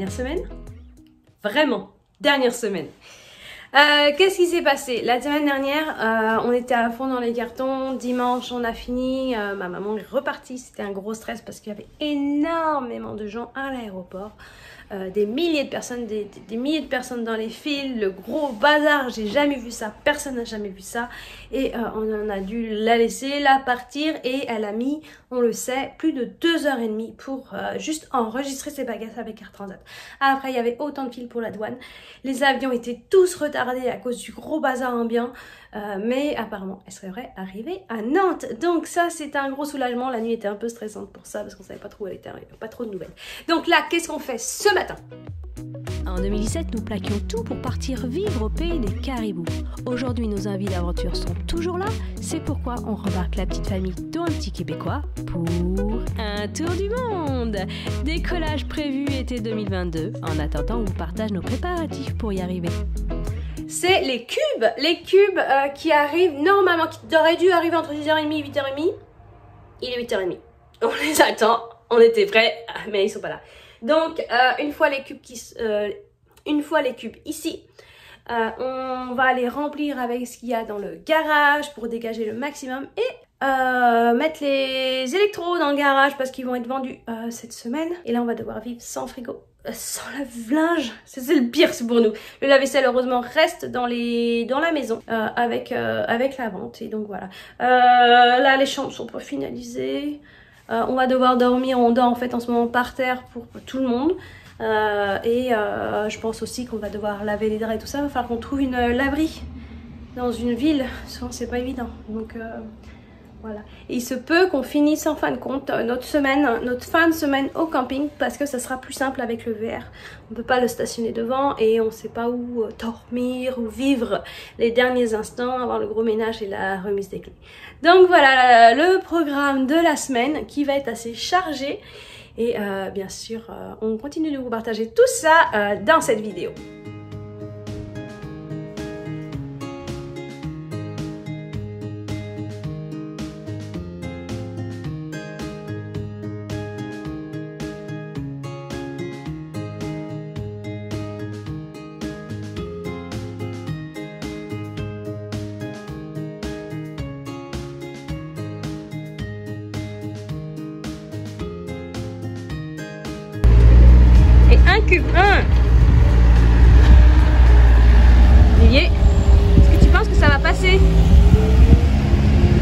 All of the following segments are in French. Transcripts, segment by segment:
dernière semaine. Vraiment, dernière semaine. Qu'est-ce qui s'est passé? La semaine dernière, on était à fond dans les cartons. Dimanche, on a fini. Ma maman est repartie. C'était un gros stress parce qu'il y avait énormément de gens à l'aéroport. Des milliers de personnes, des milliers de personnes dans les files, le gros bazar, j'ai jamais vu ça, personne n'a jamais vu ça. Et on a dû la laisser, la partir et elle a mis, on le sait, plus de 2h30 pour juste enregistrer ses bagages avec Air Transat. Après, il y avait autant de files pour la douane. Les avions étaient tous retardés à cause du gros bazar ambiant. Mais apparemment, elle serait arrivée à Nantes. Donc ça, c'était un gros soulagement. La nuit était un peu stressante pour ça parce qu'on savait pas trop où elle était, il n'y avait pas trop de nouvelles. Donc là, qu'est-ce qu'on fait ce matin? En 2017, nous plaquions tout pour partir vivre au pays des caribous. Aujourd'hui, nos envies d'aventure sont toujours là. C'est pourquoi on rembarque la petite famille d'un petit Québécois pour un tour du monde. Décollage prévu été 2022. En attendant, on vous partage nos préparatifs pour y arriver. C'est les cubes qui arrivent normalement, qui auraient dû arriver entre 10h30 et 8h30. Il est 8h30. On les attend, on était prêts, mais ils sont pas là. Donc, une fois les cubes ici, on va les remplir avec ce qu'il y a dans le garage pour dégager le maximum et mettre les électros dans le garage parce qu'ils vont être vendus cette semaine. Et là, on va devoir vivre sans frigo. Sans lave-linge, c'est le pire, c'est pour nous. Le lave-vaisselle heureusement reste dans la maison avec la vente et donc voilà. Là les chambres sont pas finalisées. On va devoir dormir, on dort en fait en ce moment par terre pour tout le monde. Je pense aussi qu'on va devoir laver les draps et tout ça. Il va falloir qu'on trouve une laverie dans une ville, sinon c'est pas évident. Donc voilà. Et il se peut qu'on finisse en fin de compte notre fin de semaine au camping parce que ça sera plus simple avec le VR. On ne peut pas le stationner devant et on ne sait pas où dormir ou vivre les derniers instants avant le gros ménage et la remise des clés. Donc voilà le programme de la semaine qui va être assez chargé. Et bien sûr, on continue de vous partager tout ça dans cette vidéo. Un cube 1. Olivier, est-ce que tu penses que ça va passer?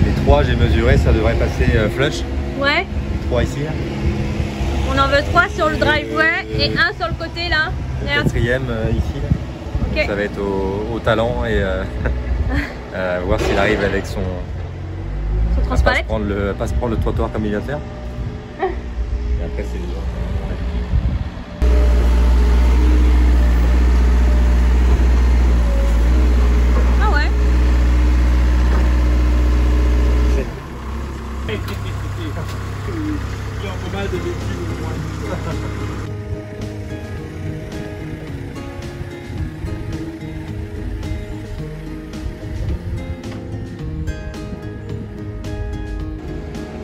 Les 3 j'ai mesuré, ça devrait passer flush. Ouais. 3 ici. Là. On en veut 3 sur le driveway et 1 sur le côté là. Le 4e ici. Là. Okay. Ça va être au talent et voir s'il arrive avec son transpalette. Pas se prendre le trottoir comme il vient de faire. Et après c'est dur.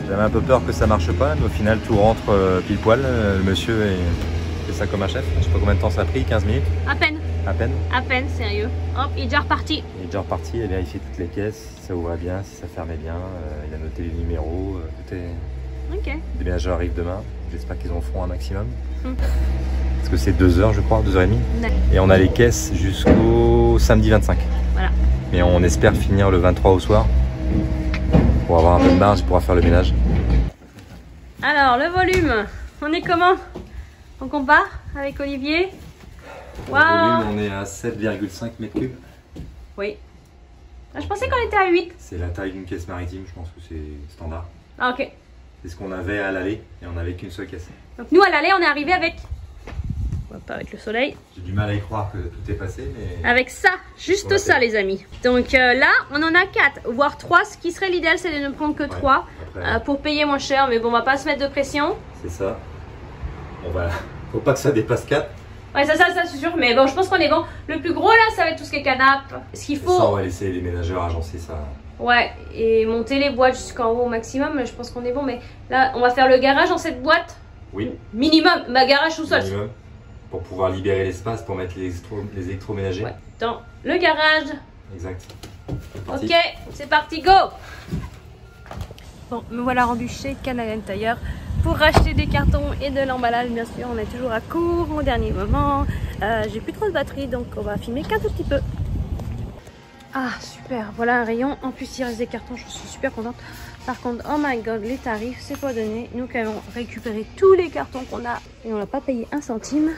J'avais un peu peur que ça marche pas, mais au final tout rentre pile poil. Le monsieur fait ça comme un chef. Je sais pas combien de temps ça a pris, 15 minutes? À peine. À peine? À peine, sérieux. Hop, il est déjà reparti. Il est déjà reparti, il a vérifié toutes les caisses, si ça ouvrait bien, si ça fermait bien. Il a noté les numéros, tout est... Ok. Les déménageurs arrivent demain, j'espère qu'ils en feront un maximum. Parce que c'est 2 heures je crois, 2h30. Et on a les caisses jusqu'au samedi 25. Voilà. Mais on espère finir le 23 au soir. Pour avoir un peu de marge, pour pouvoir faire le ménage. Alors, le volume, on est comment? On compare avec Olivier? Wow. Le volume, on est à 7,5 mètres cubes. Oui. Je pensais qu'on était à 8. C'est la taille d'une caisse maritime, je pense que c'est standard. Ah, ok. C'est ce qu'on avait à l'aller et on n'avait qu'une seule caisse. Donc nous, à l'aller, on est arrivé avec... Pas avec le soleil. J'ai du mal à y croire que tout est passé, mais... Avec ça, juste ça les amis. Donc là, on en a 4, voire 3. Ce qui serait l'idéal, c'est de ne prendre que 3 pour payer moins cher. Mais bon, on va pas se mettre de pression. C'est ça. On va... Faut pas que ça dépasse 4. Ouais, ça c'est sûr. Mais bon, je pense qu'on est bon. Le plus gros là, ça va être tout ce qui est canapes. Ce qu'il faut... Ça, on va laisser les ménageurs agencer ça. Ouais, et monter les boîtes jusqu'en haut au maximum. Je pense qu'on est bon. Mais là, on va faire le garage dans cette boîte. Oui. Minimum, ma garage tout seul. Minimum. pour pouvoir libérer l'espace pour mettre les électroménagers. Ouais, dans le garage. Exact. Ok, c'est parti, go! Bon, me voilà rendu chez Canadian Tire pour racheter des cartons et de l'emballage. Bien sûr, on est toujours à court au dernier moment. J'ai plus trop de batterie, donc on va filmer qu'un tout petit peu. Ah, super, voilà un rayon. En plus, il reste des cartons, je suis super contente. Par contre, oh my god, les tarifs, c'est pas donné. Nous, quand même, récupérer tous les cartons qu'on a et on n'a pas payé un centime.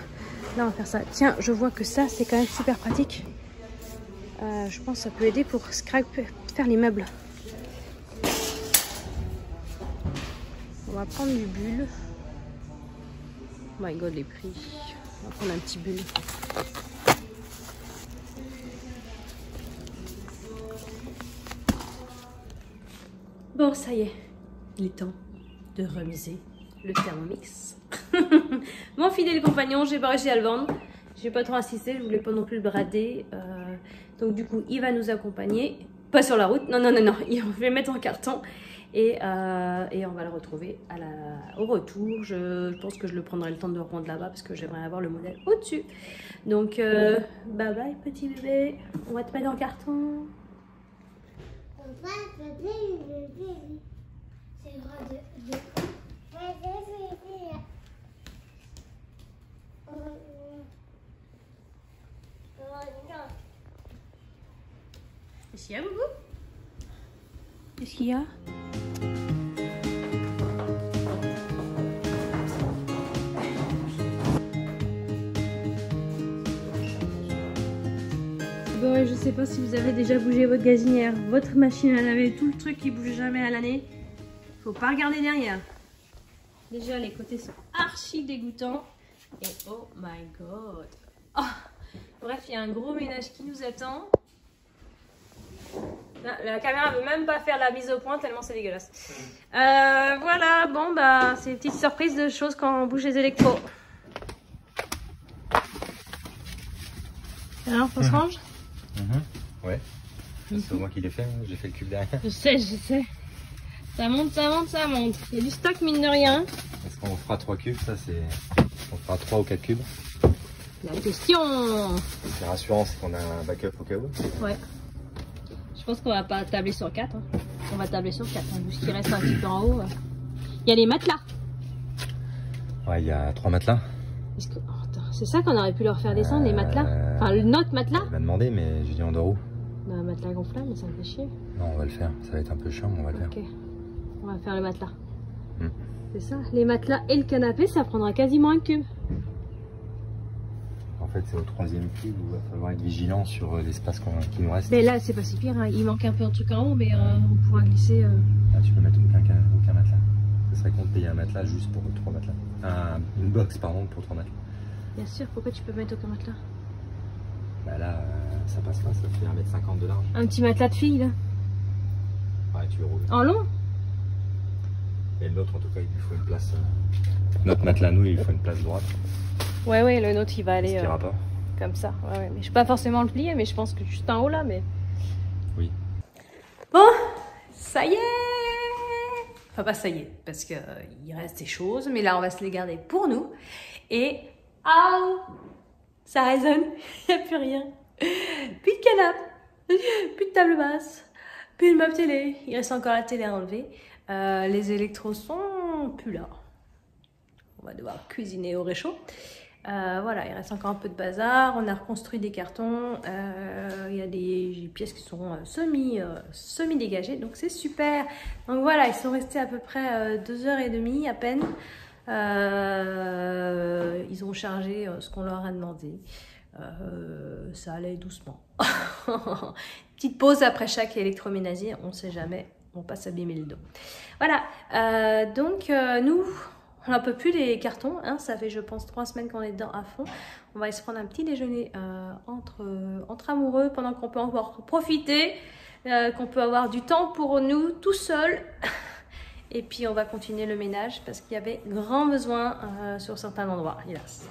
Là, on va faire ça. Tiens, je vois que ça, c'est quand même super pratique. Je pense que ça peut aider pour faire les meubles. On va prendre du bulle. Oh my god, les prix. On va prendre un petit bulle. Bon, ça y est. Il est temps de remiser le Thermomix. Mon fidèle compagnon, j'ai pas réussi à le vendre. J'ai pas trop insisté, je voulais pas non plus le brader. Donc du coup, il va nous accompagner. Pas sur la route, non, non, non, non. Je vais le mettre en carton. Et on va le retrouver au retour. Je pense que je le prendrai le temps de rendre là-bas parce que j'aimerais avoir le modèle au-dessus. Donc, bye bye petit bébé. On va te mettre en carton. Qu'est-ce qu'il y a, Boubou? Qu'est-ce qu'il y a? Bon, je sais pas si vous avez déjà bougé votre gazinière, votre machine à laver, tout le truc qui bouge jamais à l'année. Faut pas regarder derrière. Déjà, les côtés sont archi dégoûtants. Et oh my god. Oh. Bref, il y a un gros ménage qui nous attend. La caméra veut même pas faire la mise au point tellement c'est dégueulasse. Voilà, bon bah c'est une petite surprise de choses quand on bouge les électros. Alors, on se range? Ouais. C'est moi qui l'ai fait, j'ai fait le cube derrière. Je sais. Ça monte, ça monte, ça monte. Il y a du stock mine de rien. Est-ce qu'on fera 3 cubes? Ça c'est... On fera 3 ou 4 cubes. La question. Ce qui est rassurant, c'est qu'on a un backup au cas où. Ouais. Je pense qu'on va pas tabler sur 4. Hein. On va tabler sur 4. Hein, vu ce qui reste un petit peu en haut. Il y a les matelas. Ouais, il y a 3 matelas. Oh, c'est ça qu'on aurait pu leur faire descendre, les matelas. Enfin, notre matelas. Il m'a demandé, mais j'ai dit on dort où? Un matelas gonflable, mais ça me fait chier. Non, on va le faire. Ça va être un peu chiant, mais on va le faire. Ok. On va faire le matelas. C'est ça. Les matelas et le canapé, ça prendra quasiment un cube. En fait, c'est au 3e cube où il va falloir être vigilant sur l'espace qui nous reste. Mais là, c'est pas si pire. Hein. Il manque un peu un truc en haut, mais on pourra glisser. Là, tu peux mettre aucun matelas. Ce serait con de payer un matelas juste pour 3 matelas. Une box, pardon, pour 3 matelas. Bien sûr. Pourquoi tu peux mettre aucun matelas? Bah là, ça passe pas. Ça fait 1,50 m de large. Un petit matelas de fille, là. Ouais, tu roules. En long? Et l'autre, en tout cas, il lui faut une place. Notre matelas, nous, il lui faut une place droite. Ouais, le nôtre, il va aller pas. comme ça. Ouais, mais je peux pas forcément le plier, mais je pense que juste en haut, là, mais... Oui. Bon, ça y est. Enfin, pas ça y est, parce qu'il reste des choses, mais là, on va se les garder pour nous. Et... Ah, ça résonne, il n'y a plus rien. Plus de canapé, plus de table basse, plus de meuble télé. Il reste encore la télé à enlever. Les électros sont plus là. On va devoir cuisiner au réchaud. Voilà, il reste encore un peu de bazar. On a reconstruit des cartons. Il y a des pièces qui sont semi-dégagées, donc c'est super. Donc voilà, ils sont restés à peu près 2h30 à peine. Ils ont chargé ce qu'on leur a demandé. Ça allait doucement. Petite pause après chaque électroménager, on ne sait jamais, on passe abîmer le dos. Voilà, donc nous, on n'en peut plus les cartons, hein, ça fait je pense 3 semaines qu'on est dedans à fond. On va aller se prendre un petit déjeuner entre amoureux pendant qu'on peut encore profiter, qu'on peut avoir du temps pour nous tout seuls. Et puis on va continuer le ménage parce qu'il y avait grand besoin sur certains endroits, hélas.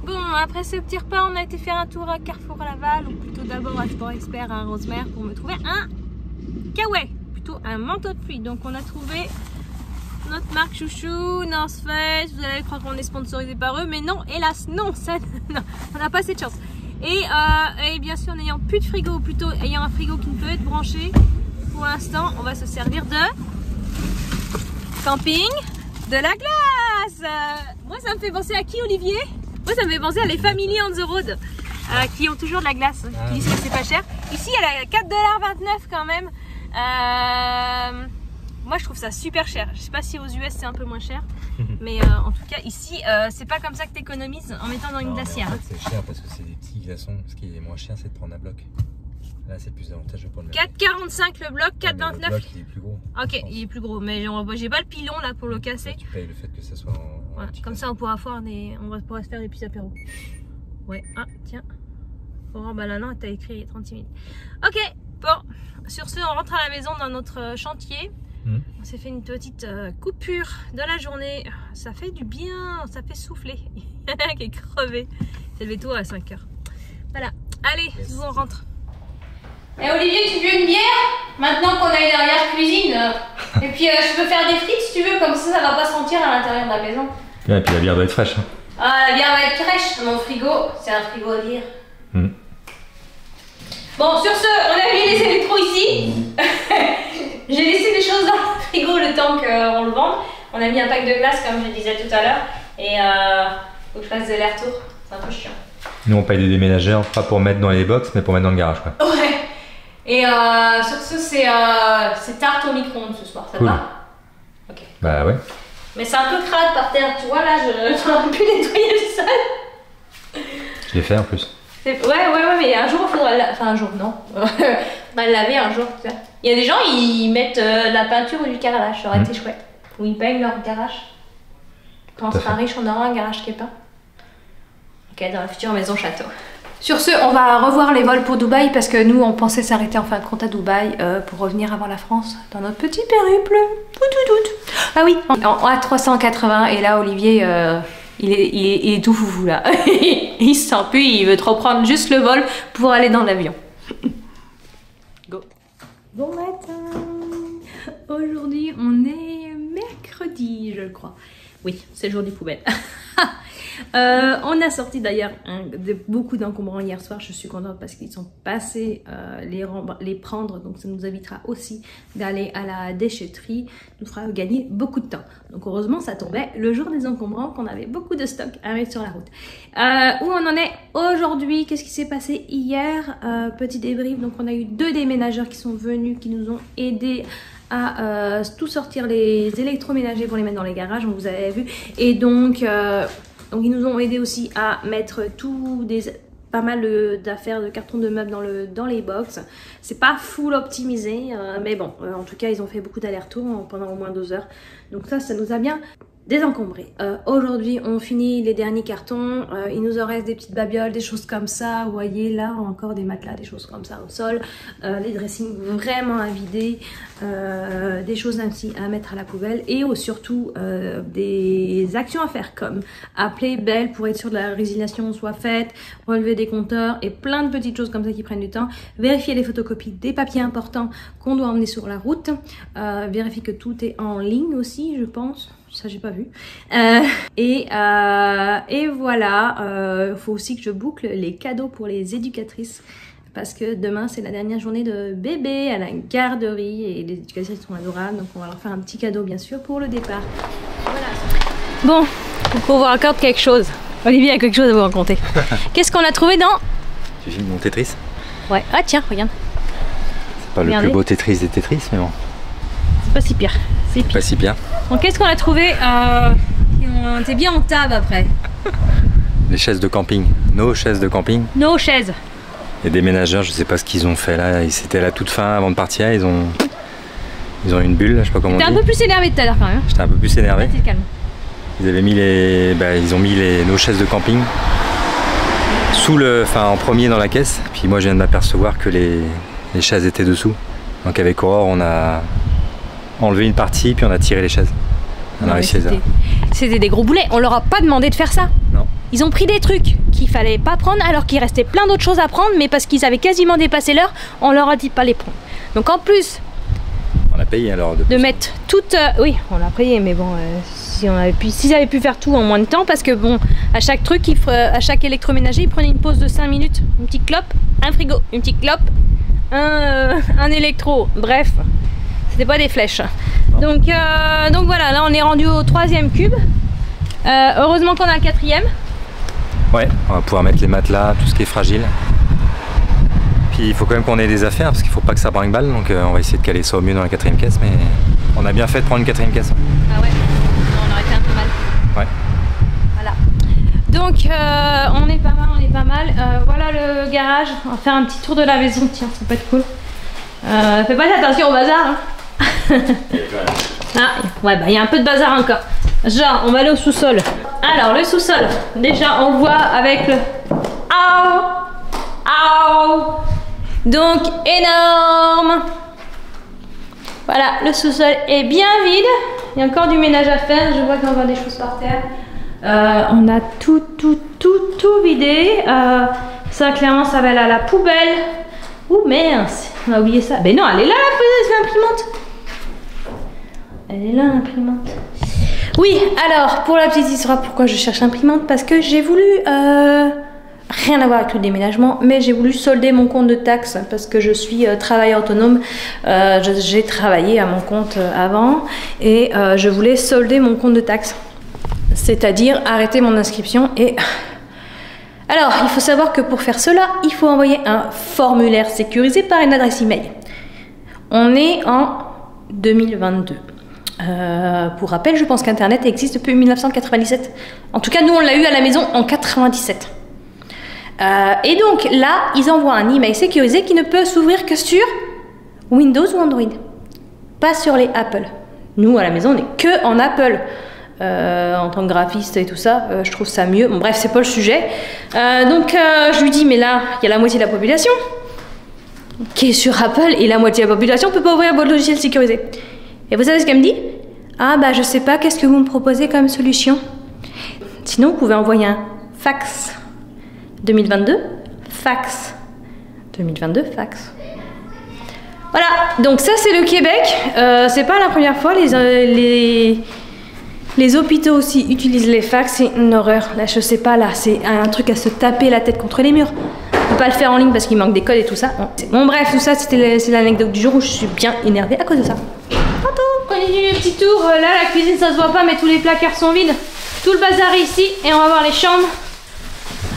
Bon, après ce petit repas, on a été faire un tour à Carrefour Laval, ou plutôt d'abord à Sport Expert à Rosemère pour me trouver un kawaii, plutôt un manteau de pluie. Donc on a trouvé notre marque chouchou, North Face. Vous allez croire qu'on est sponsorisé par eux, mais non, hélas, non, ça, non, on n'a pas cette chance. Et bien sûr, n'ayant plus de frigo, ou plutôt ayant un frigo qui ne peut être branché, pour l'instant, on va se servir de camping, de la glace. Moi, ça me fait penser à qui, Olivier? Moi, ça me fait penser à les Family on the Road, qui ont toujours de la glace, qui disent que c'est pas cher. Ici, elle est à 4,29 $ quand même. Moi, je trouve ça super cher. Je sais pas si aux US c'est un peu moins cher, mais en tout cas ici, c'est pas comme ça que tu économises en mettant dans une glacière. En fait, c'est cher parce que c'est des petits glaçons. Ce qui est moins cher, c'est de prendre un bloc. Là, c'est plus avantageux pour le mettre. 4,45 le bloc, 4,29. Le bloc, il est plus gros. Ok, il est plus gros, mais j'ai pas le pilon là pour le casser. Tu payes le fait que ça soit en Ouais, comme ça, on pourra faire pourra se faire des petits apéros. Ouais, ah tiens. Oh, bah là, non, t'as écrit 36 minutes. Ok, bon. Sur ce, on rentre à la maison dans notre chantier. On s'est fait une petite coupure de la journée. Ça fait du bien, ça fait souffler. Il y en a un qui est crevé. C'est levé tôt à 5 h. Voilà, allez, yes. On rentre. Et Olivier, tu veux une bière? Maintenant qu'on a une arrière-cuisine. Et puis je peux faire des frites si tu veux, comme ça va pas sentir à l'intérieur de la maison. Ouais, et puis la bière doit être fraîche. Hein. Ah, la bière va être fraîche. Mon frigo, c'est un frigo à bière. Bon, sur ce, on a mis les électros ici. J'ai laissé des choses dans le frigo le temps qu'on le vende. On a mis un pack de glace, comme je disais tout à l'heure. Et faut que je fasse de l'air-retour. C'est un peu chiant. Nous, on paye des déménageurs, pas pour mettre dans les box, mais pour mettre dans le garage. Quoi. Ouais. Et sur ce, c'est tarte au micro-ondes ce soir. Ça cool. va? Ok. Bah ouais. Mais c'est un peu crade par terre, tu vois, là, j'aurais pu nettoyer le sol. Je l'ai fait en plus. Ouais, mais un jour, il faudra... Enfin, un jour, non. On va le laver un jour, tu vois. Il y a des gens, ils mettent de la peinture ou du carrelage, ça aurait été chouette. Ou ils peignent leur garage. Quand on sera riche, on aura un garage qui est peint. Ok, dans la future maison château. Sur ce, on va revoir les vols pour Dubaï parce que nous, on pensait s'arrêter en fin de compte à Dubaï pour revenir avant la France dans notre petit périple. Ah oui, en A380 et là, Olivier, il est tout foufou là. Il se sent plus, il veut trop prendre juste le vol pour aller dans l'avion. Go. Bon matin. Aujourd'hui, on est mercredi, je crois. Oui, c'est le jour des poubelles. On a sorti d'ailleurs beaucoup d'encombrants hier soir. Je suis contente parce qu'ils sont passés les prendre. Donc ça nous évitera aussi d'aller à la déchetterie. Nous fera gagner beaucoup de temps. Donc heureusement ça tombait le jour des encombrants qu'on avait beaucoup de stock à mettre sur la route. Où on en est aujourd'hui? Qu'est-ce qui s'est passé hier? Petit débrief. Donc on a eu 2 déménageurs qui sont venus, qui nous ont aidés à tout sortir les électroménagers pour les mettre dans les garages, on vous avait vu, et donc ils nous ont aidé aussi à mettre pas mal d'affaires de carton de meubles dans les box. C'est pas full optimisé, mais bon, en tout cas ils ont fait beaucoup d'allers-retours pendant au moins 2 heures, donc ça nous a bien désencombré. Aujourd'hui on finit les derniers cartons, il nous en reste des petites babioles, des choses comme ça, vous voyez là encore des matelas, des choses comme ça au sol, les dressings vraiment à vider, des choses ainsi à mettre à la poubelle et surtout des actions à faire comme appeler Belle pour être sûr que la résiliation soit faite, relever des compteurs et plein de petites choses comme ça qui prennent du temps, vérifier les photocopies des papiers importants qu'on doit emmener sur la route, vérifier que tout est en ligne aussi je pense. Ça j'ai pas vu. Et voilà, faut aussi que je boucle les cadeaux pour les éducatrices parce que demain c'est la dernière journée de bébé à la garderie et les éducatrices sont adorables, donc on va leur faire un petit cadeau bien sûr pour le départ. Voilà. Bon, pour vous raconter quelque chose. Olivier a quelque chose à vous raconter. Qu'est-ce qu'on a trouvé dans... Tu filmes mon Tetris? Ouais. Ah tiens, regarde. C'est pas le plus beau Tetris des Tetris, mais bon. C'est pas si pire. C'est pas si pire. Donc qu'est-ce qu'on a trouvé? On était bien en table après. Les chaises de camping. Nos chaises de camping. Nos chaises. Les déménageurs, je sais pas ce qu'ils ont fait là. C'était à la toute fin avant de partir. Ils ont une bulle, je sais pas comment on dit. T'es un peu plus énervé tout à l'heure quand même. J'étais un peu plus énervé. T'es calme. Ils avaient mis ils ont mis nos chaises de camping en premier dans la caisse. Puis moi je viens de m'apercevoir que les chaises étaient dessous. Donc avec Aurore on a enlevé une partie puis on a tiré les chaises. On a réussi à les avoir. C'était des gros boulets, on leur a pas demandé de faire ça. Non. Ils ont pris des trucs qu'il fallait pas prendre alors qu'il restait plein d'autres choses à prendre, mais parce qu'ils avaient quasiment dépassé l'heure, on leur a dit pas les prendre. Donc en plus, On a payé alors de mettre toute... oui, on a payé, mais bon, si on avait pu, s'ils avaient pu faire tout en moins de temps, parce que bon, à chaque truc, à chaque électroménager, ils prenaient une pause de 5 minutes, une petite clope, un frigo, une petite clope, un électro, bref, c'était pas des flèches. Donc voilà, là on est rendu au 3e cube. Heureusement qu'on a le 4e. Ouais, on va pouvoir mettre les matelas, tout ce qui est fragile. Puis il faut quand même qu'on ait des affaires parce qu'il faut pas que ça brinque-balle, donc on va essayer de caler ça au mieux dans la 4e caisse, mais on a bien fait de prendre une 4e caisse. Ah ouais, on aurait été un peu mal. Ouais. Voilà. Donc on est pas mal, voilà le garage. On va faire un petit tour de la maison, tiens, ça peut être cool. Fais pas attention au bazar. Hein. Ah, ouais, bah il y a un peu de bazar encore. Genre, on va aller au sous-sol. Alors, le sous-sol, déjà on le voit avec le... Donc, énorme. Voilà, le sous-sol est bien vide. Il y a encore du ménage à faire. Je vois qu'il y a encore des choses par terre. On a tout vidé. Ça, clairement, ça va aller à la poubelle. Ouh, mince, on a oublié ça. Ben non, elle est là, l'imprimante. Elle est là, l'imprimante. Oui, alors, pour la petite histoire, pourquoi je cherche l'imprimante? Parce que j'ai voulu... rien à voir avec le déménagement, mais j'ai voulu solder mon compte de taxes parce que je suis travailleur autonome. J'ai travaillé à mon compte avant et je voulais solder mon compte de taxes, c'est-à-dire arrêter mon inscription. Et alors, il faut savoir que pour faire cela, il faut envoyer un formulaire sécurisé par une adresse email. On est en 2022. Pour rappel, je pense qu'Internet existe depuis 1997. En tout cas, nous, on l'a eu à la maison en 97. Et donc là, ils envoient un email sécurisé qui ne peut s'ouvrir que sur Windows ou Android, pas sur les Apple. Nous, à la maison, on n'est que en Apple. En tant que graphiste et tout ça, je trouve ça mieux. Bon, bref, c'est pas le sujet. Donc, je lui dis, mais là, il y a la moitié de la population qui est sur Apple et la moitié de la population ne peut pas ouvrir votre logiciel sécurisé. Et vous savez ce qu'elle me dit? Ah, bah, je sais pas, qu'est-ce que vous me proposez comme solution? Sinon, vous pouvez envoyer un fax. 2022, fax. 2022, fax. Voilà, donc ça c'est le Québec. C'est pas la première fois, les hôpitaux aussi utilisent les fax, c'est une horreur. Là je sais pas, là c'est un truc à se taper la tête contre les murs. On peut pas le faire en ligne parce qu'il manque des codes et tout ça. Bon bref, tout ça c'est l'anecdote du jour où je suis bien énervée à cause de ça. Tantôt, prenez un petit tour, là la cuisine ça se voit pas mais tous les placards sont vides. Tout le bazar est ici et on va voir les chambres.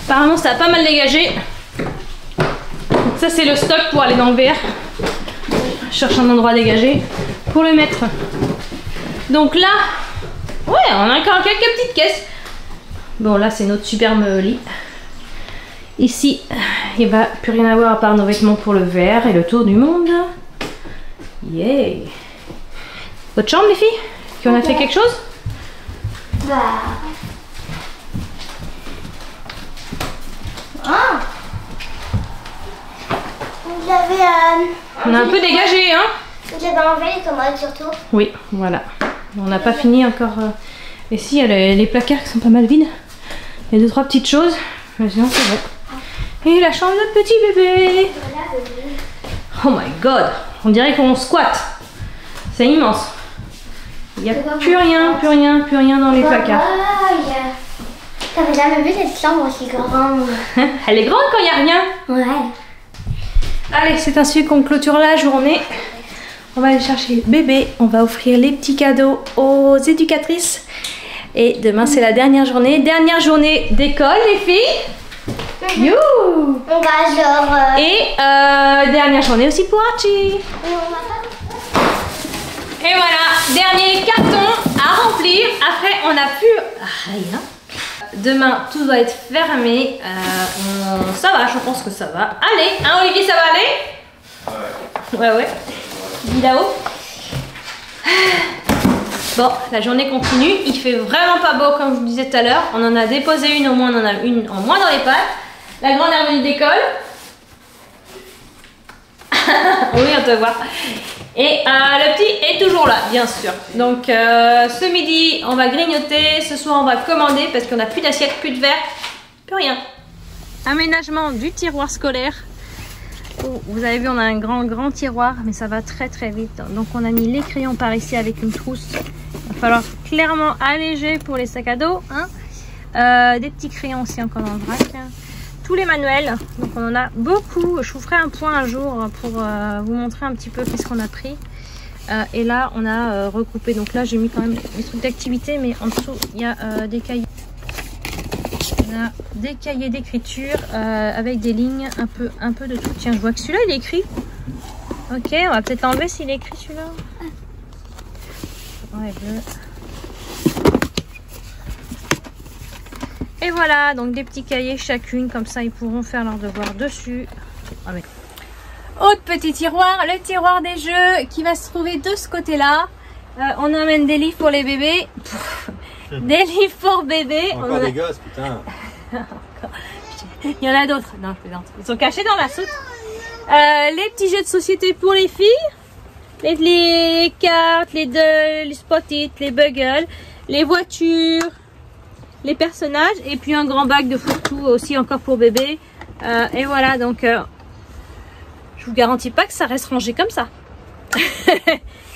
Apparemment ça a pas mal dégagé. Donc ça c'est le stock pour aller dans le verre. Je cherche un endroit dégagé pour le mettre. Donc là, ouais, on a encore quelques petites caisses. Bon là c'est notre superbe lit. Ici, il va plus rien avoir à part nos vêtements pour le verre et le tour du monde. Yeah. Votre chambre les filles? Qui on a fait quelque chose? Bah... Ah. On a un peu dégagé, hein? J'avais enlevé les commodes surtout. Oui, voilà. On n'a pas fini encore. Et si, il y a les placards qui sont pas mal vides. Il y a 2-3 petites choses. Mais sinon, c'est bon. Et la chambre de notre petit bébé. Oh my god. On dirait qu'on squatte. C'est immense. Il n'y a plus rien dans les placards. T'avais jamais vu cette chambre aussi grande? Elle est grande quand il n'y a rien. Ouais. Allez, c'est ainsi qu'on clôture la journée. On va aller chercher bébé. On va offrir les petits cadeaux aux éducatrices. Et demain, c'est la dernière journée. Dernière journée d'école, les filles. You. On va genre... Et dernière journée aussi pour Archie. Et voilà, dernier carton à remplir. Après, on n'a plus rien. Demain, tout doit être fermé. Ça va, je pense que ça va. Allez, hein Olivier, ça va aller? Ouais. Dis là-haut. Bon, la journée continue. Il fait vraiment pas beau, comme je vous disais tout à l'heure. On en a déposé une, au moins on en a une en moins dans les pattes. La grande est revenue d'école. Oui, on te voit. Et le petit est toujours là, bien sûr. Donc ce midi, on va grignoter. Ce soir, on va commander parce qu'on n'a plus d'assiette, plus de verre, plus rien. Aménagement du tiroir scolaire. Vous avez vu, on a un grand tiroir, mais ça va très vite. Donc on a mis les crayons par ici avec une trousse. Il va falloir clairement alléger pour les sacs à dos. Hein. Des petits crayons aussi encore dans le vrac. Tous les manuels, donc on en a beaucoup. Je vous ferai un point un jour pour vous montrer un petit peu qu'est-ce qu'on a pris. Et là on a regroupé, donc là j'ai mis quand même des trucs d'activité, mais en dessous il y a des cahiers. On a des cahiers d'écriture avec des lignes, un peu de tout. Tiens, je vois que celui-là il est écrit. Ok, on va peut-être l'enlever s'il est écrit celui-là. Ouais, et voilà, donc des petits cahiers chacune, comme ça ils pourront faire leurs devoirs dessus. Avec. Autre petit tiroir, le tiroir des jeux qui va se trouver de ce côté-là. On emmène des livres pour les bébés. Des livres pour bébés. Encore des gosses, putain. Il y en a d'autres. Non, ils sont cachés dans la soute. Les petits jeux de société pour les filles. Les cartes, les spot-it, les buggles, les voitures, les personnages. Et puis un grand bac de fourre-tout aussi encore pour bébé. Et voilà, donc je vous garantis pas que ça reste rangé comme ça.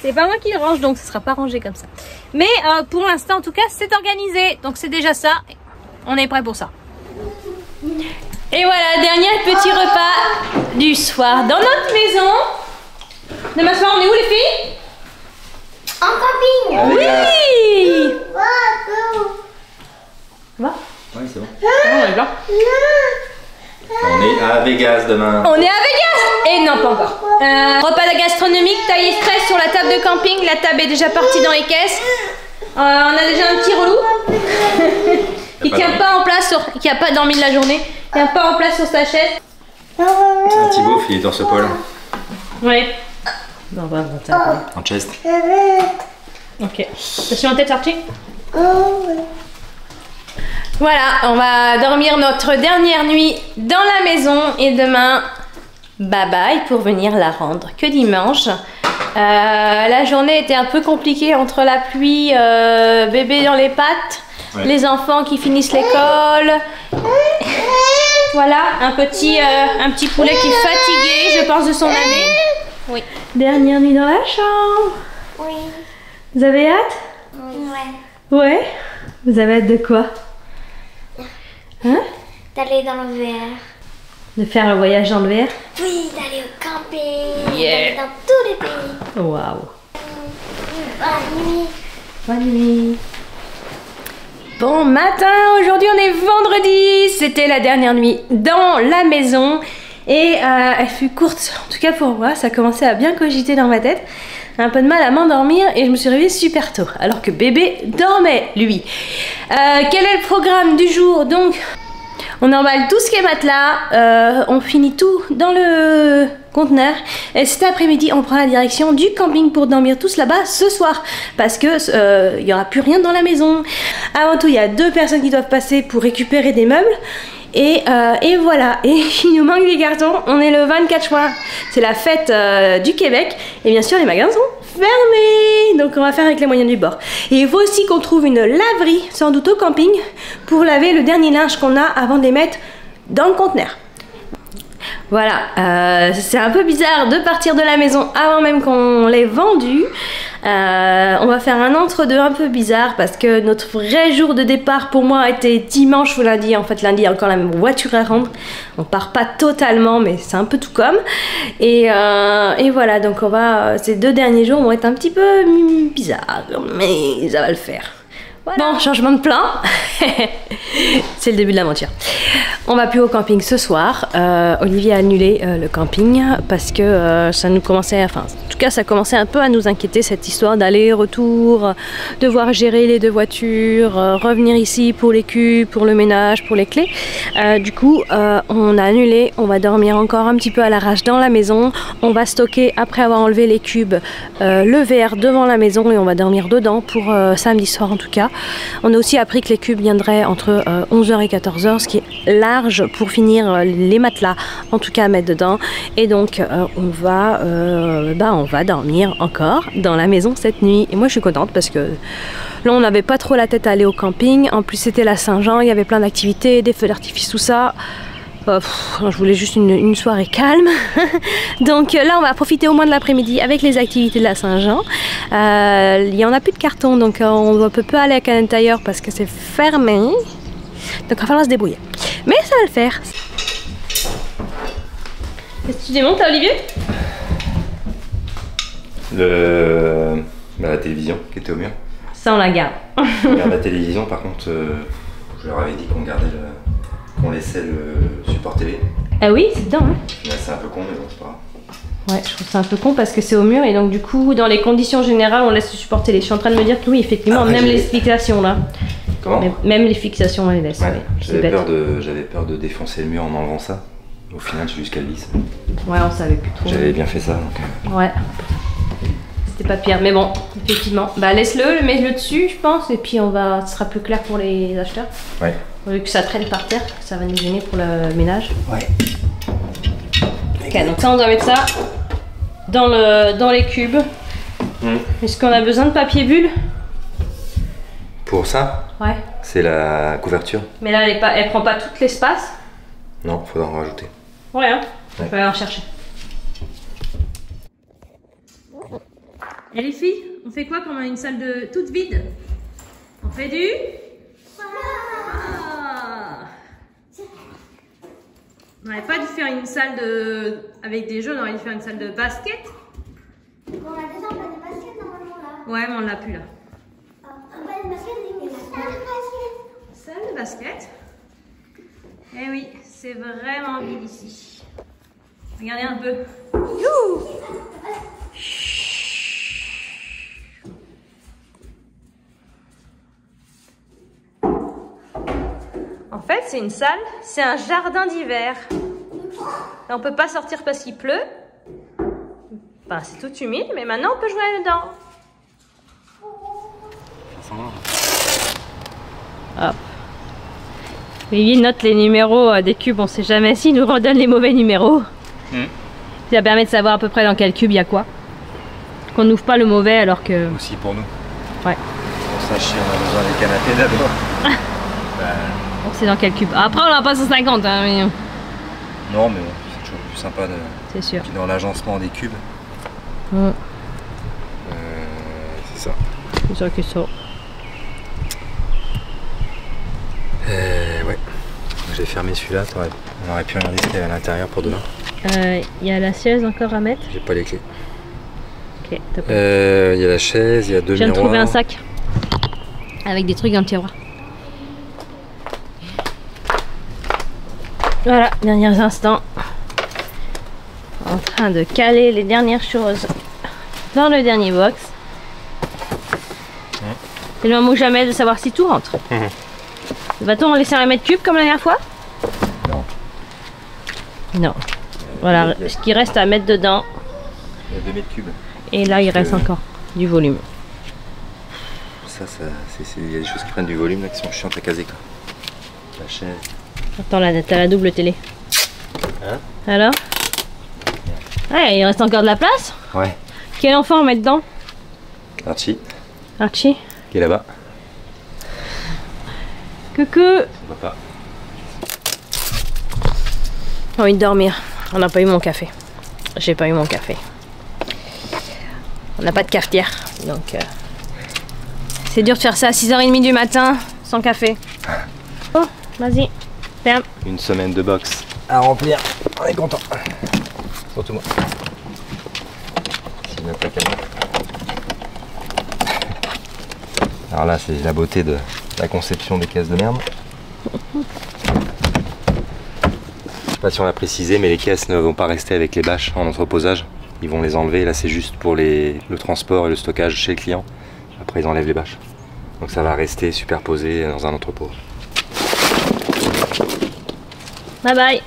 C'est pas moi qui le range, donc ce sera pas rangé comme ça. Mais pour l'instant, en tout cas, c'est organisé. Donc c'est déjà ça. On est prêt pour ça. Et voilà, dernier petit repas du soir dans notre maison. Demain soir, on est où les filles? En camping. Oui. Va. Ouais, c'est bon. On est blanc. On est à Vegas demain. On est à Vegas. Et non, pas encore. Repas gastronomique, taille express sur la table de camping. La table est déjà partie dans les caisses. On a déjà un petit relou. Il tient pas en place, qui a pas dormi de la journée. Il tient pas en place sur sa chaise. Un petit beauf, il est dans ce poil. Ouais. Non, on va monter un peu. En chest. Ok. T'as sur la tête sortie? Voilà, on va dormir notre dernière nuit dans la maison et demain, bye bye pour venir la rendre que dimanche. La journée était un peu compliquée entre la pluie, bébé dans les pattes, ouais. Les enfants qui finissent l'école. Voilà, un petit poulet qui est fatigué, je pense, de son année. Oui. Dernière nuit dans la chambre. Oui. Vous avez hâte? Ouais. Ouais. Vous avez hâte de quoi? Hein? D'aller dans le VR. De faire un voyage dans le VR? Oui, d'aller au camping. Yeah. D'aller dans tous les pays. Waouh. Bonne nuit. Bonne nuit. Bon matin, aujourd'hui on est vendredi. C'était la dernière nuit dans la maison. Et elle fut courte, en tout cas pour moi. Ça commençait à bien cogiter dans ma tête. Un peu de mal à m'endormir et je me suis réveillée super tôt. Alors que bébé dormait, lui. Quel est le programme du jour? Donc, on emballe tout ce qui est matelas. On finit tout dans le conteneur. Et cet après-midi, on prend la direction du camping pour dormir tous là-bas ce soir. Parce que il n'y aura plus rien dans la maison. Avant tout, il y a 2 personnes qui doivent passer pour récupérer des meubles. Et voilà, et il nous manque des cartons. On est le 24 juin, c'est la fête du Québec. Et bien sûr les magasins sont fermés. Donc on va faire avec les moyens du bord. Et il faut aussi qu'on trouve une laverie, sans doute au camping, pour laver le dernier linge qu'on a avant de les mettre dans le conteneur. Voilà, c'est un peu bizarre de partir de la maison avant même qu'on l'ait vendu. On va faire un entre-deux un peu bizarre parce que notre vrai jour de départ pour moi était dimanche ou lundi. En fait lundi il y a encore la même voiture à rendre. On part pas totalement mais c'est un peu tout comme. Et voilà, donc on va, ces 2 derniers jours vont être un petit peu bizarres mais ça va le faire. Voilà. Bon, changement de plan. C'est le début de l'aventure. On va plus au camping ce soir. Olivier a annulé le camping parce que ça nous commençait, enfin en tout cas ça commençait un peu à nous inquiéter cette histoire d'aller-retour, devoir gérer les 2 voitures, revenir ici pour les cubes, pour le ménage, pour les clés. Du coup on a annulé, on va dormir encore un petit peu à l'arrache dans la maison. On va stocker après avoir enlevé les cubes le VR devant la maison et on va dormir dedans pour samedi soir en tout cas. On a aussi appris que les cubes viendraient entre 11h et 14h, ce qui est large pour finir les matelas, en tout cas à mettre dedans. Et donc on va dormir encore dans la maison cette nuit. Et moi je suis contente parce que là on n'avait pas trop la tête à aller au camping. En plus c'était la Saint-Jean, il y avait plein d'activités, des feux d'artifice, tout ça. Je voulais juste une soirée calme. Donc là, on va profiter au moins de l'après-midi avec les activités de la Saint-Jean. Il n'y en a plus de carton, donc on ne peut pas aller à Canadian Tire parce que c'est fermé. Donc il va falloir se débrouiller. Mais ça va le faire. Qu'est-ce que tu démontes, Olivier? La télévision qui était au mur. Ça, on la garde. On garde la télévision, par contre, je leur avais dit qu'on gardait qu'on laissait le support télé. Ah oui, c'est dedans. Hein. Là, c'est un peu con, mais bon, c'est pas grave. Ouais, je trouve ça un peu con parce que c'est au mur et donc du coup, dans les conditions générales, on laisse le support télé. Je suis en train de me dire que oui, effectivement, après, même les fixations là. Comment? Même les fixations, on les laisse. Ouais, ouais. J'avais peur de défoncer le mur en enlevant ça. Au final, j'ai jusqu'à le vis. Ouais, on savait plus trop. J'avais bien fait ça. Donc... Ouais. C'était pas pire, mais bon, effectivement. Bah laisse-le, mets-le dessus, je pense, et puis ce sera plus clair pour les acheteurs. Ouais. Vu que ça traîne par terre, ça va nous gêner pour le ménage. Ouais. Ok, donc ça, on doit mettre ça dans les cubes. Est-ce qu'on a besoin de papier bulle? Pour ça? Ouais. C'est la couverture. Mais là, elle prend pas tout l'espace? Non, faudra en rajouter. Ouais, hein. Je vais aller en chercher. Et les filles, on fait quoi quand on a une salle toute vide? On fait du... On n'aurait pas dû faire une salle avec des jeux, on aurait dû faire une salle de basket. On a déjà pas de basket normalement là. Ouais, mais on l'a plus là. Pas de basket, mais salle de basket. Salle de basket. Eh oui, c'est vraiment vide ici. Regardez un peu. Youhou! En fait, c'est une salle, c'est un jardin d'hiver. On peut pas sortir parce qu'il pleut. Enfin, c'est tout humide, mais maintenant on peut jouer dedans. Hop. Olivier note les numéros des cubes, on sait jamais s'il nous redonne les mauvais numéros. Ça permet de savoir à peu près dans quel cube il y a quoi. Qu'on n'ouvre pas le mauvais alors que... Aussi pour nous. Ouais. Pour ça, on a besoin des canapés d'abord. On sait dans quel cube. Après, on n'a pas 150. Hein, mais... Non, mais c'est toujours plus sympa de... C'est sûr. Puis dans l'agencement des cubes. C'est ça. C'est sûr que ça. Ouais. J'ai fermé celui-là. On aurait pu regarder ce qu'il y avait à l'intérieur pour demain. Il y a la chaise encore à mettre. J'ai pas les clés. Ok, t'as pas. Il y a la chaise, il y a deux miroirs. Je viens de trouver un sac avec des trucs dans le tiroir. Voilà, derniers instants. En train de caler les dernières choses dans le dernier box. C'est le moment ou jamais de savoir si tout rentre. Va-t-on laisser un mètre cube comme la dernière fois? Non. Non. Voilà, ce qui reste à mettre dedans. Il y a 2 mètres cubes. Et là, il reste encore du volume. Ça, il y a des choses qui prennent du volume là qui sont chiantes à caser quoi. La chaise. Attends, là, t'as la double télé. Hein? Alors? Ouais, il reste encore de la place? Ouais. Quel enfant on met dedans? Archie. Archie? Qui est là-bas. Coucou! Papa. J'ai envie de dormir. On n'a pas eu mon café. J'ai pas eu mon café. On n'a pas de cafetière. Donc, c'est dur de faire ça à 6h30 du matin sans café. Oh, vas-y. Ferme. Une semaine de boxe à remplir. On est content. Surtout moi. C'est notre camion. Alors là, c'est la beauté de la conception des caisses de merde. Je sais pas si on l'a précisé, mais les caisses ne vont pas rester avec les bâches en entreposage. Ils vont les enlever. Là, c'est juste pour le transport et le stockage chez le client. Après, ils enlèvent les bâches. Donc ça va rester superposé dans un entrepôt. Bye bye.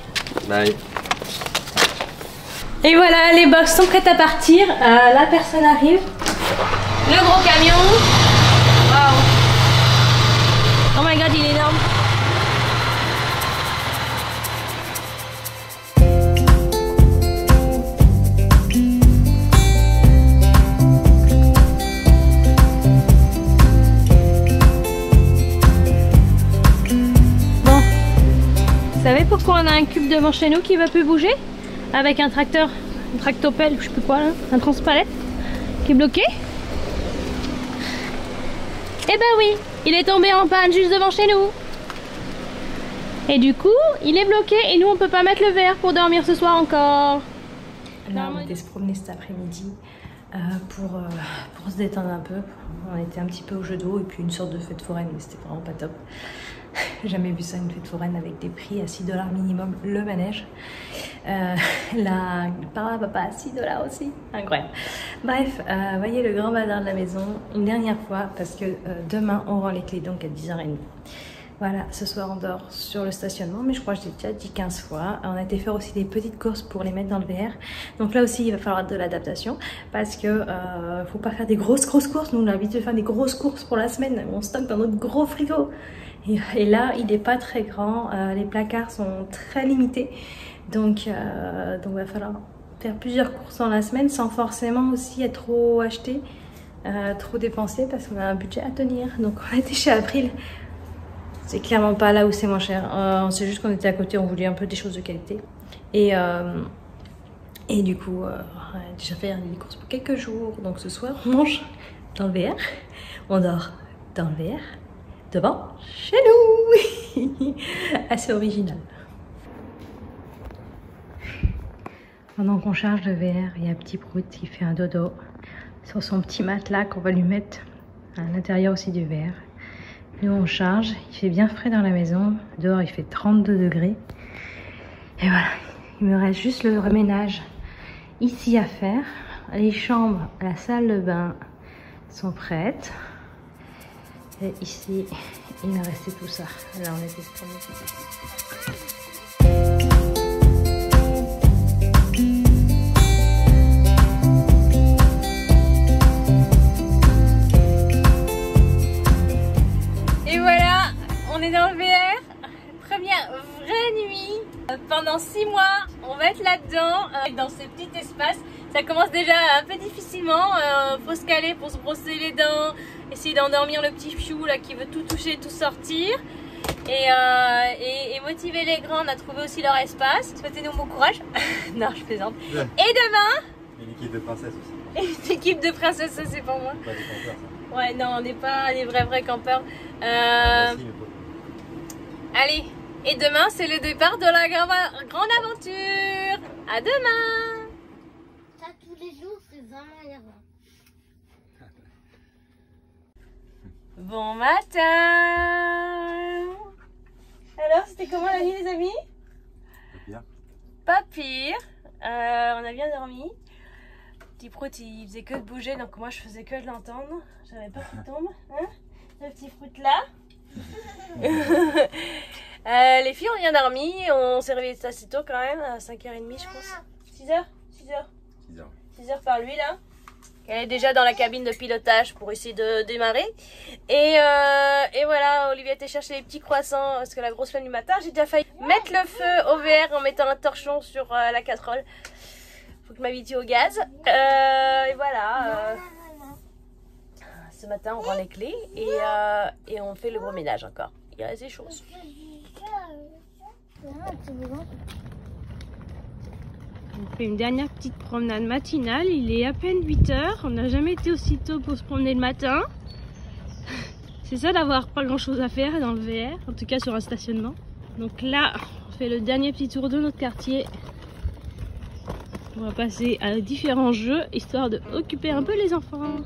Bye. Et voilà, les box sont prêtes à partir. La personne arrive. Le gros camion. Waouh. Oh my god, il est énorme. Bon, vous savez pourquoi pourquoi on a un cube devant chez nous qui ne veut plus bouger? Avec un tracteur, un tractopelle, je sais plus quoi là, un transpalette qui est bloqué. Eh ben oui, il est tombé en panne juste devant chez nous. Et du coup, il est bloqué et nous on peut pas mettre le verre pour dormir ce soir encore. Là, on était se promener cet après-midi pour se détendre un peu. On était un petit peu au jeu d'eau et puis une sorte de fête foraine, mais c'était vraiment pas top. J'ai jamais vu ça, une fête foraine avec des prix à 6 $ minimum le manège. La parade papa à 6 $ aussi, incroyable. Bref, voyez le grand bazar de la maison une dernière fois parce que demain on rend les clés donc à 10h30. Voilà, ce soir on dort sur le stationnement, mais je crois que j'ai déjà dit 15 fois. On a été faire aussi des petites courses pour les mettre dans le VR. Donc là aussi il va falloir de l'adaptation parce que faut pas faire des grosses courses. Nous on a l'habitude de faire des grosses courses pour la semaine, on stocke dans notre gros frigo. Et là il n'est pas très grand, les placards sont très limités. Donc il va falloir faire plusieurs courses dans la semaine sans forcément aussi être trop acheté, trop dépensé parce qu'on a un budget à tenir. Donc on a été chez April. C'est clairement pas là où c'est moins cher. C'est juste qu'on était à côté, on voulait un peu des choses de qualité. Et du coup, on a déjà fait des courses pour quelques jours. Donc ce soir, on mange dans le VR. On dort dans le VR. Devant, chez nous. Assez original. Pendant qu'on charge le VR, il y a un petit Prout qui fait un dodo sur son petit matelas qu'on va lui mettre à l'intérieur aussi du VR. Nous on charge, il fait bien frais dans la maison, dehors il fait 32 degrés. Et voilà, il me reste juste le reménage ici à faire. Les chambres, la salle de bain sont prêtes. Et ici, il me restait tout ça. Là on était sur dans le VR, première vraie nuit. Pendant 6 mois, on va être là-dedans, dans ce petit espace. Ça commence déjà un peu difficilement, faut se caler pour se brosser les dents, essayer d'endormir le petit chou là qui veut tout toucher, tout sortir. Et motiver les grands, on a trouvé aussi leur espace. Souhaitez-nous bon courage. Non, je plaisante. Ouais. Et demain, une équipe de princesses aussi. Une équipe de princesses, ça c'est pour moi. Pas des campeurs, ça. Ouais, non, on n'est pas des vrais campeurs. Allez, et demain c'est le départ de la grande aventure. À demain. Ça tous les jours, c'est vraiment énervant. Bon matin. Alors, c'était comment la nuit les amis? Pas pire. Pas pire. On a bien dormi. Petit Prout il faisait que de bouger, donc moi je faisais que de l'entendre. J'avais peur qu'il tombe. Hein, le petit Prout là. Les filles ont bien dormi, on s'est réveillé assez tôt quand même, à 5h30 je pense. 6h 6h par lui là. Elle est déjà dans la cabine de pilotage pour essayer de démarrer. Et voilà, Olivier était chercher les petits croissants parce que la grosse flemme du matin, j'ai déjà failli mettre le feu au VR en mettant un torchon sur la casserole. Faut que je m'habitue au gaz. Et voilà. Ce matin, on rend les clés et on fait le gros ménage encore. Il reste des choses. On fait une dernière petite promenade matinale. Il est à peine 8 h. On n'a jamais été aussi tôt pour se promener le matin. C'est ça d'avoir pas grand chose à faire dans le VR, en tout cas sur un stationnement. Donc là, on fait le dernier petit tour de notre quartier. On va passer à différents jeux, histoire d'occuper un peu les enfants.